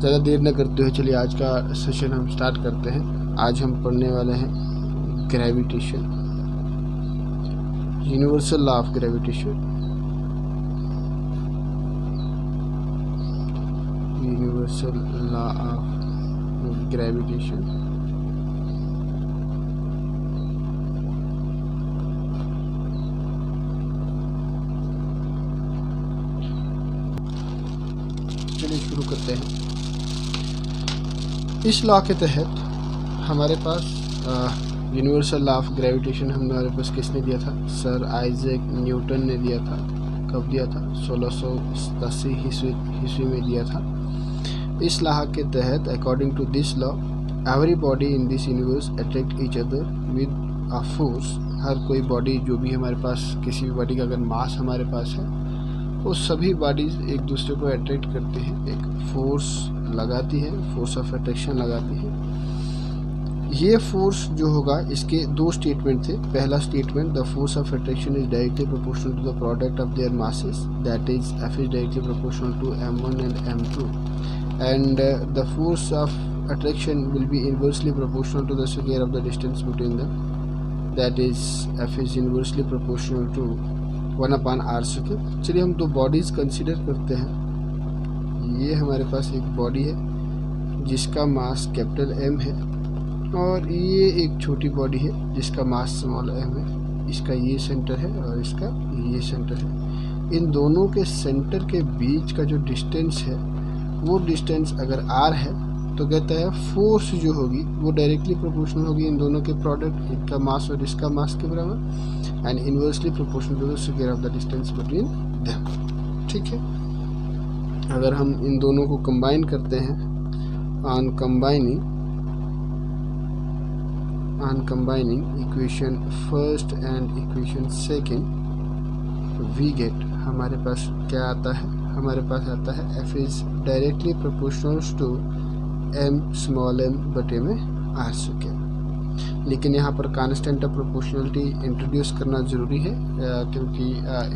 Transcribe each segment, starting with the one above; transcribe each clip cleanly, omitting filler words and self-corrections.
ज़्यादा देर न करते हुए चलिए आज का सेशन हम स्टार्ट करते हैं। आज हम पढ़ने वाले हैं gravitation, universal law of gravitation. Universal law of gravitation. चलिए शुरू करते हैं। इस लॉ के तहत हमारे पास यूनिवर्सल लॉ ऑफ ग्रेविटेशन हमारे पास किसने दिया था? सर आइजैक न्यूटन ने दिया था। कब दिया था? 1687 ईस्वी में दिया था। इस लॉ के तहत according to this law every body in this universe attract each other with a force. हर कोई बॉडी जो भी हमारे पास, किसी भी बॉडी का अगर मास हमारे पास है, वो सभी बॉडीज एक दूसरे को अट्रैक्ट करती हैं, एक फोर्स लगाती है, फोर्स ऑफ अट्रैक्शन लगाती है। ये फोर्स जो होगा, इसके दो स्टेटमेंट थे। पहला statement, the force of attraction is directly proportional to the product of their masses, that is F is directly proportional to m1 and m2, and the force of attraction will be inversely proportional to the square of the distance between them, that is F is inversely proportional to 1/r²। चलिए हम दो bodies consider करते हैं। ये हमारे पास एक body है जिसका मास कैपिटल M है, और ये एक छोटी बॉडी है जिसका मास स्मॉल m है। इसका ये सेंटर है और इसका ये सेंटर है। इन दोनों के सेंटर के बीच का जो डिस्टेंस है, वो डिस्टेंस अगर r है तो कहता है फोर्स जो होगी वो डायरेक्टली प्रोपोर्शनल होगी इन दोनों के प्रोडक्ट, इनका मास और इसका मास के बराबर, and inversely proportional to the square of the distance between them. ठीक है, अगर हम इन दोनों को कंबाइन करते हैं, on combining equation first and equation second, we get, हमारे पास क्या आता है? हमारे पास आता है F is directly proportional to m small m बटे में r²। लेकिन यहाँ पर कांस्टेंट ऑफ प्रोपोर्शनलिटी इंट्रोड्यूस करना ज़रूरी है, क्योंकि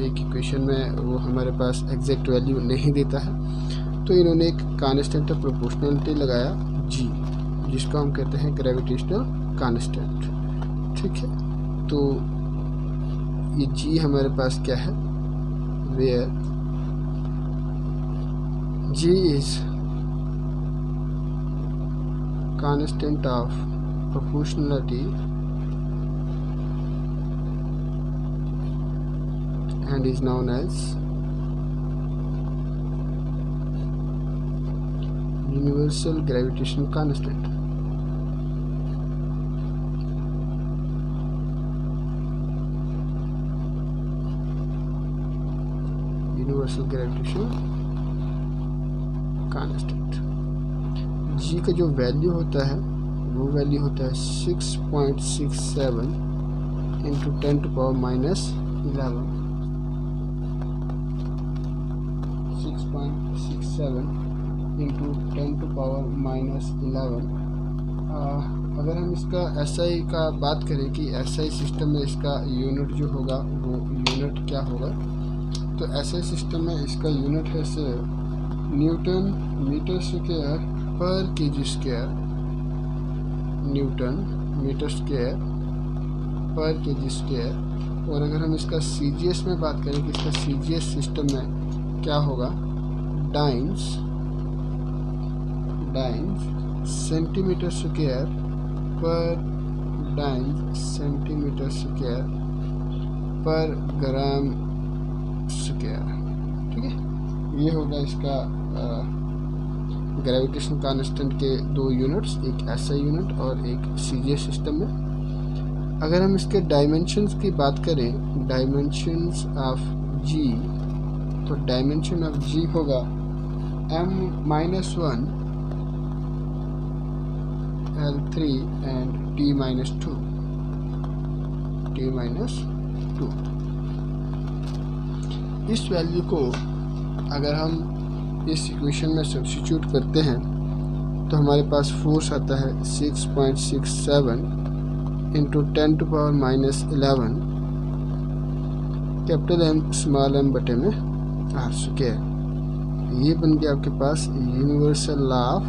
एक इक्वेशन में वो हमारे पास एग्जैक्ट वैल्यू नहीं देता है। तो इन्होंने एक कांस्टेंट ऑफ प्रोपोर्शनलिटी लगाया g, जिसको हम कहते हैं ग्रेविटेशनल कांस्टेंट। ठीक है, तो ये g हमारे पास क्या है? Where g is constant of proportionality and is known as universal gravitational constant. Universal gravitational constant. जी का जो वैल्यू होता है, वो वैल्यू होता है 6.67 इंटू 10⁻⁻11। 6.67 इंटू 10⁻⁻11। अगर हम इसका SI का बात करें कि SI सिस्टम में इसका यूनिट जो होगा वो यूनिट क्या होगा, तो SI सिस्टम में इसका यूनिट है सर न्यूटन मीटर स्क्वायर पर kg square, newton meter square पर kg स्क्वायर। और अगर हम इसका CGS में बात करें कि इसका CGS सिस्टम में क्या होगा, डाइन्स सेंटीमीटर स्क्वायर पर डाइन्स सेंटीमीटर स्क्वायर पर ग्राम स्क्वायर। ठीक है, ये होगा इसका ग्रेविटेशन कांस्टेंट के दो यूनिट्स, एक SI यूनिट और एक CGS सिस्टम में। अगर हम इसके डायमेंशंस की बात करें, डायमेंशंस ऑफ G, तो डायमेंशन ऑफ G होगा m-1 L3 एंड t-2। इस वैल्यू को अगर हम इस इक्वेशन में सब्स्टिट्यूट करते हैं तो हमारे पास फोर्स आता है 6.67 into 10⁻⁻11 capital M small m बटे में r²। ये बन गया आपके पास यूनिवर्सल लॉ ऑफ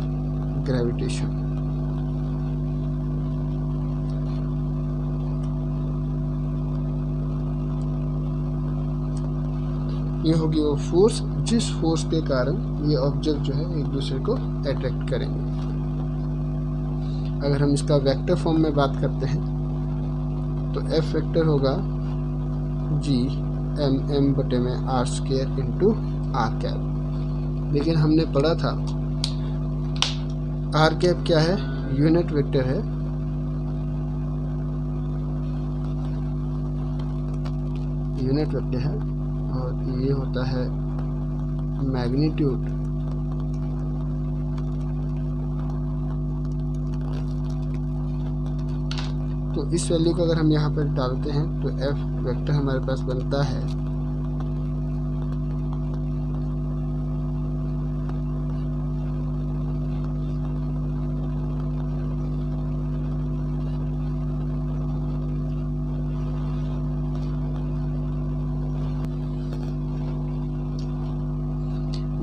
ग्रेविटेशन। ये होगी वो फोर्स जिस फोर्स के कारण ये ऑब्जेक्ट जो है एक दूसरे को अट्रैक्ट करेंगे। अगर हम इसका वेक्टर फॉर्म में बात करते हैं तो एफ वेक्टर होगा जी एम एम बटे में R square into R cap. लेकिन हमने पढ़ा था आर कैप क्या है, यूनिट वेक्टर है, यूनिट वेक्टर है, और ये होता है मैग्नीट्यूड। तो इस वैल्यू को अगर हम यहाँ पर डालते हैं तो एफ वेक्टर हमारे पास बनता है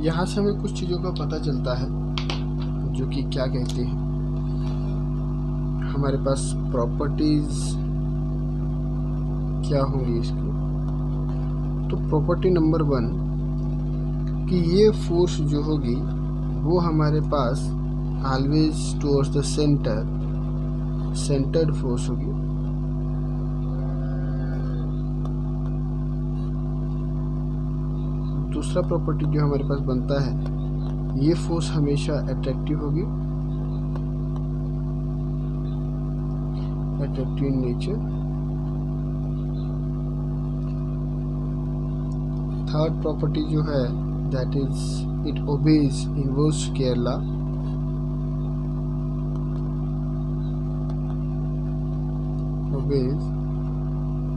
यहाँ से हमें कुछ चीज़ों का पता चलता है जो कि क्या कहती है। हमारे पास प्रॉपर्टीज क्या होंगी इसकी। तो प्रॉपर्टी नंबर 1 कि ये फोर्स जो होगी वो हमारे पास always towards the centred force होगी। दूसरा प्रॉपर्टी जो हमारे पास बनता है ये फोर्स हमेशा अट्रैक्टिव होगी, attractive in nature. Third property जो है that is it obeys inverse square law. Obeys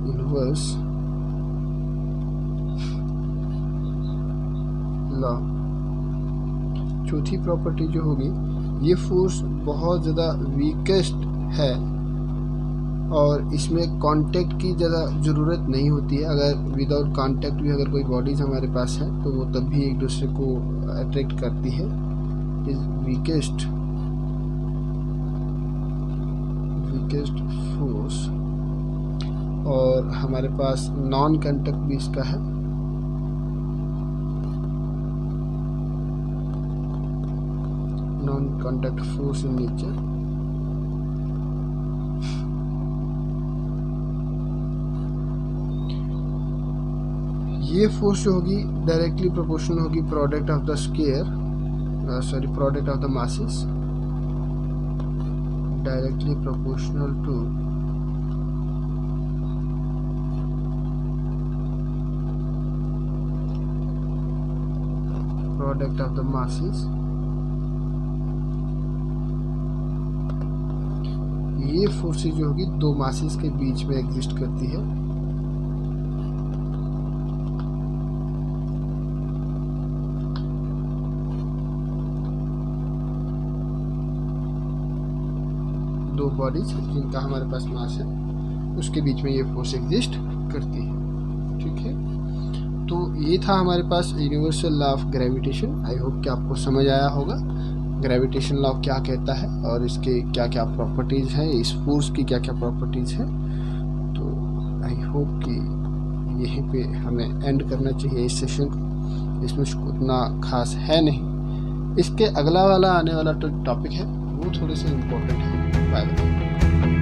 inverse law. चौथी प्रॉपर्टी जो होगी ये फोर्स बहुत ज़्यादा वीकेस्ट है और इसमें कांटेक्ट की ज़्यादा ज़रूरत नहीं होती है। अगर विदाउट कांटेक्ट भी अगर कोई बॉडीज़ हमारे पास है तो वो तब भी एक दूसरे को अट्रैक्ट करती है। Is weakest force. और हमारे पास नॉन कांटेक्ट भी इसका है। Non contact force in nature. ये फोर्स जो होगी डायरेक्टली प्रोपोर्शनल होगी product of the square product of the masses, directly proportional to product of the masses. ये फोर्सेज जो होगी दो मासेस के बीच में एग्जिस्ट करती है। दो बॉडीज जिनका हमारे पास मास है उसके बीच में ये फोर्स एग्जिस्ट करती है। ठीक है, तो ये था हमारे पास universal law of gravitation. I hope कि आपको समझ आया होगा ग्रेविटेशन लॉ क्या कहता है और इसके क्या क्या प्रॉपर्टीज़ हैं, इस फोर्स की क्या क्या प्रॉपर्टीज़ हैं। तो आई होप कि यहीं पे हमें एंड करना चाहिए इस सेशन को। इसमें उतना खास है नहीं। इसके अगला वाला आने वाला टॉपिक है वो थोड़े से इम्पोर्टेंट है। Bye bye.